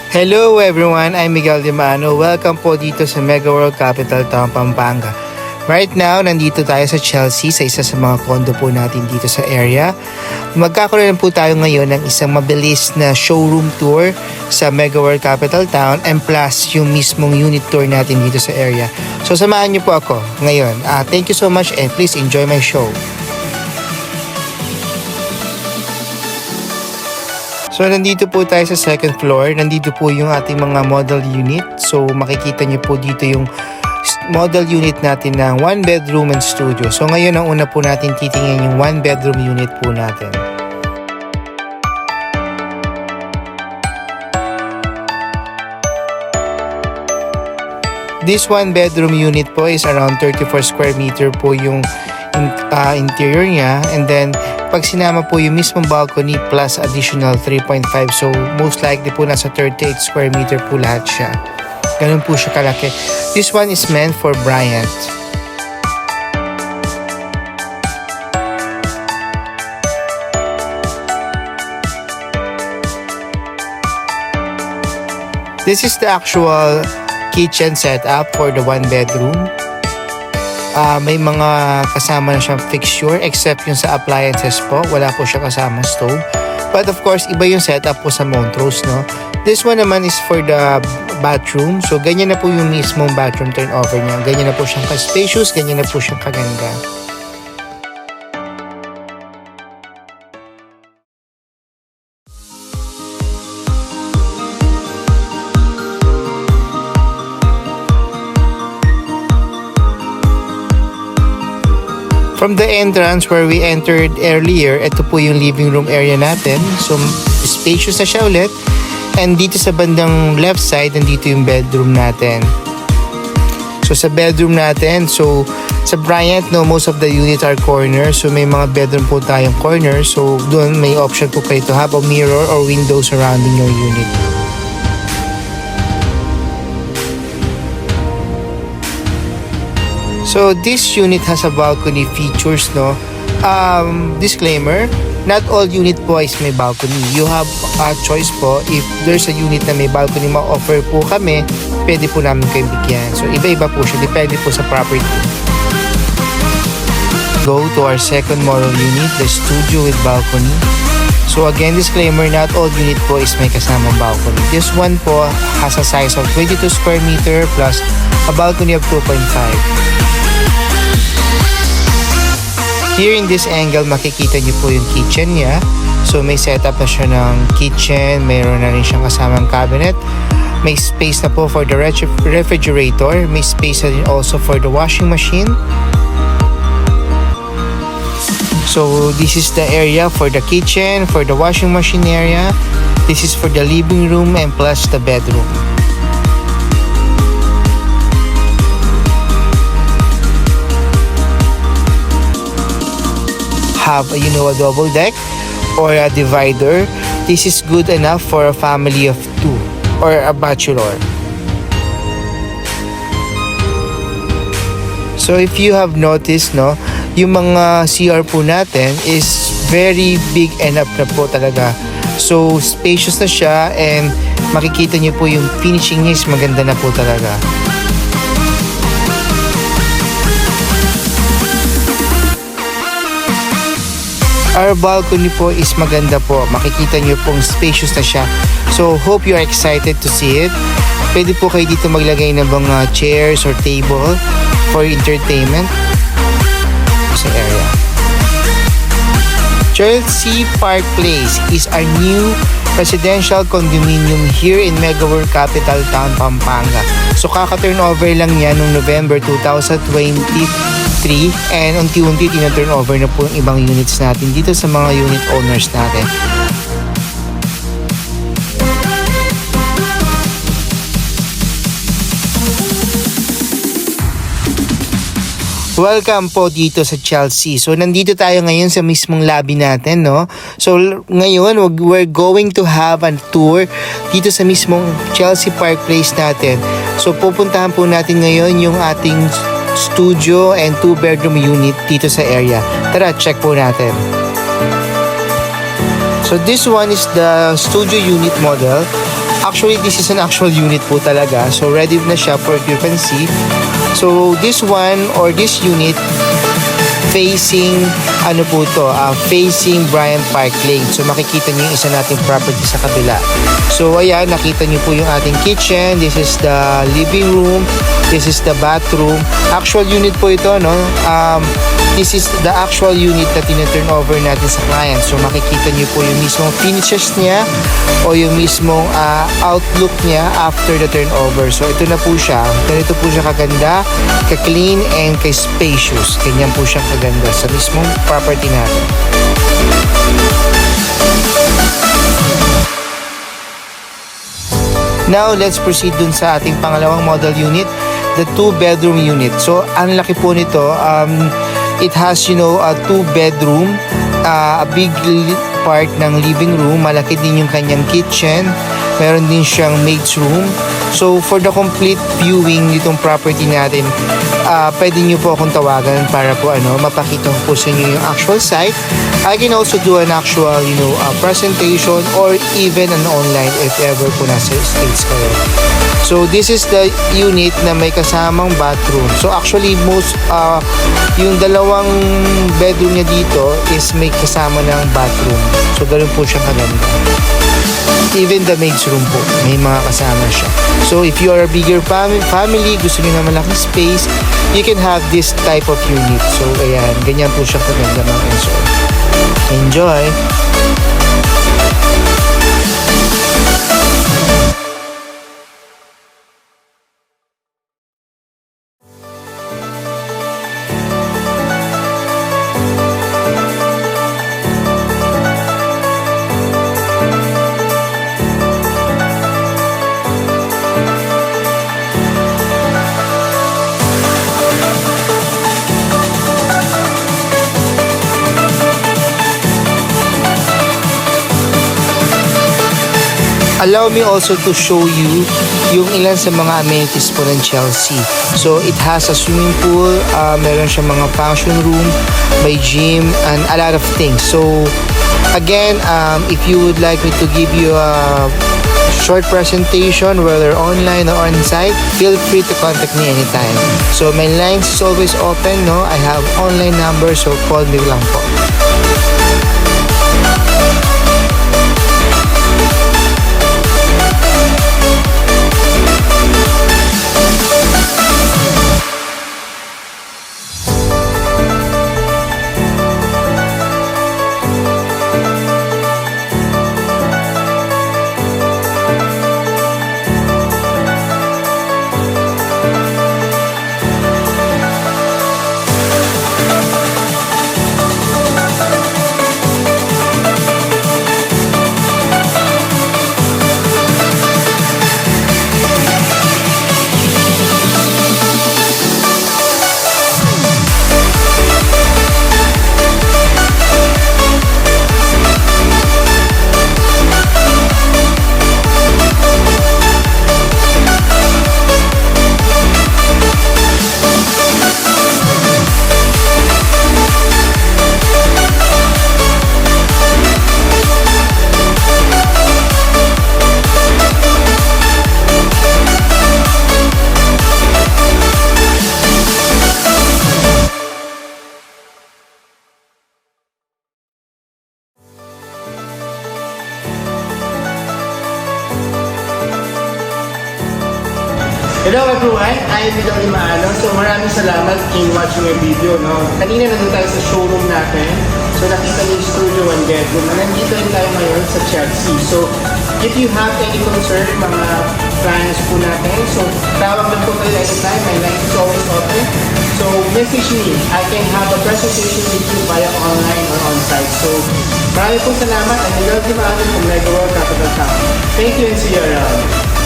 Hello everyone, I'm Miguel Dimano. Welcome po dito sa Mega World Capital Town, Pampanga. Right now, nandito tayo sa Chelsea sa isa sa mga condo po natin dito sa area. Magkakaroon po tayo ngayon ng isang mabilis na showroom tour sa Mega World Capital Town and plus yung mismong unit tour natin dito sa area. So samahan niyo po ako ngayon. Thank you so much and please enjoy my show. So nandito po tayo sa second floor. Nandito po yung ating mga model unit. So makikita niyo po dito yung model unit natin ng 1 bedroom and studio. So ngayon ang una po natin titingnan yung 1 bedroom unit po natin. This 1 bedroom unit po is around 34 square meter po yung interior niya, and then pag sinama po yung mismong balcony plus additional 3.5, so most likely po nasa 38 square meter po lahat siya. Ganun po siya kalaki. This one is meant for Bryant. This is the actual kitchen setup for the 1 bedroom. May mga kasama na siyang fixture except yung sa appliances po. Wala po siya kasamang stove. But of course, iba yung setup po sa Montrose, no? This one naman is for the bathroom. So, ganyan na po yung mismong bathroom turnover niya. Ganyan na po siyang ka-spacious, ganyan na po siyang kaganda. From the entrance where we entered earlier, ito po yung living room area natin. So, spacious na siya ulit. And dito sa bandang left side, nandito yung bedroom natin. So, sa bedroom natin, so sa Bryant, no, most of the units are corner. So, may mga bedroom po tayong corner. So, doon may option po kayo to have a mirror or window surrounding your unit. So this unit has a balcony features, no? Disclaimer, not all unit po is may balcony. You have a choice po. If there's a unit na may balcony ma-offer po kami, pwede po namin kayo bigyan. So iba-iba po siya. Depende po sa property. Go to our second model unit, the studio with balcony. So again, disclaimer, not all unit po is may kasamang balcony. This one po has a size of 22 square meter plus a balcony of 2.5. Here in this angle, makikita niyo po yung kitchen niya. So may setup na siya ng kitchen, mayroon na rin siyang kasamang cabinet. May space na po for the refrigerator, may space na rin also for the washing machine. So this is the area for the kitchen, for the washing machine area. This is for the living room and plus the bedroom. Have a double deck or a divider. This is good enough for a family of 2 or a bachelor. So if you have noticed, no, yung mga CR po natin is very big enough na po talaga. So spacious na siya and makikita niyo po yung finishing niya is maganda na po talaga. Our balcony po is maganda po. Makikita nyo pong spacious na siya. So, hope you are excited to see it. Pwede po kayo dito maglagay ng mga chairs or table for entertainment sa area. Chelsea Park Place is our new residential condominium here in Mega World Capital Town, Pampanga. So, kaka-turnover lang yan noong November 2023 and unti-unti tina-turnover na po yung ibang units natin dito sa mga unit owners natin. Welcome po dito sa Chelsea. So, nandito tayo ngayon sa mismong lobby natin, no? So, ngayon, we're going to have a tour dito sa mismong Chelsea Park Place natin. So, pupuntahan po natin ngayon yung ating studio and 2-bedroom unit dito sa area. Tara, check po natin. So, this one is the studio unit model. Actually, this is an actual unit po talaga. So, ready na siya for occupancy. So, this one or this unit facing facing Bryant Park Lane. So makikita niyo yung isa nating property sa kabila. So ayan, nakita niyo po yung ating kitchen. This is the living room. This is the bathroom. Actual unit po ito, no? This is the actual unit na tina-turn over natin sa client. So makikita niyo po yung mismong finishes niya o yung mismong outlook niya after the turnover. So ito na po siya. Ganito po siya kaganda, ka-clean and ka-spacious. Ganyan po siya kaganda sa mismong property natin. Now, let's proceed dun sa ating pangalawang model unit, the 2-bedroom unit. So, ang laki po nito, it has, a 2-bedroom, a big part ng living room, malaki din yung kanyang kitchen, meron din siyang maid's room. So, for the complete viewing nitong property natin, pwede nyo po akong tawagan para po mapakita ko po sa inyo yung actual site. I can also do an actual, presentation or even an online if ever po nasa States kayo. So, this is the unit na may kasamang bathroom. So, actually, yung dalawang bedroom niya dito is may kasama ng bathroom. So, ganun po siya kaganda. Even the maid's room po, may mga kasama siya. So, if you are a bigger family, gusto niyo na malaking space, you can have this type of unit. So, ayan, ganyan po siya kaganda mga console. Enjoy! Allow me also to show you yung ilan sa mga amenities po ng Chelsea. So, it has a swimming pool, meron siya mga function room, may gym, and a lot of things. So, again, if you would like me to give you a short presentation, whether online or on-site, feel free to contact me anytime. So, my lines is always open, no? I have online number, so call me lang po. Hello everyone, I am Vidal Maalo. So maraming salamat in watching my video. No? Kanina nandun tayo sa showroom natin. So nakita niyo yung studio and bedroom. And nandito rin tayo ngayon sa Chelsea. So if you have any concern, mga plans po natin, so tawag lang po kayo anytime. My line is always open. So message me. I can have a presentation with you via online or on-site. So maraming po salamat. And Vidal Maalo from Mega World Capital Town. Thank you and see you around.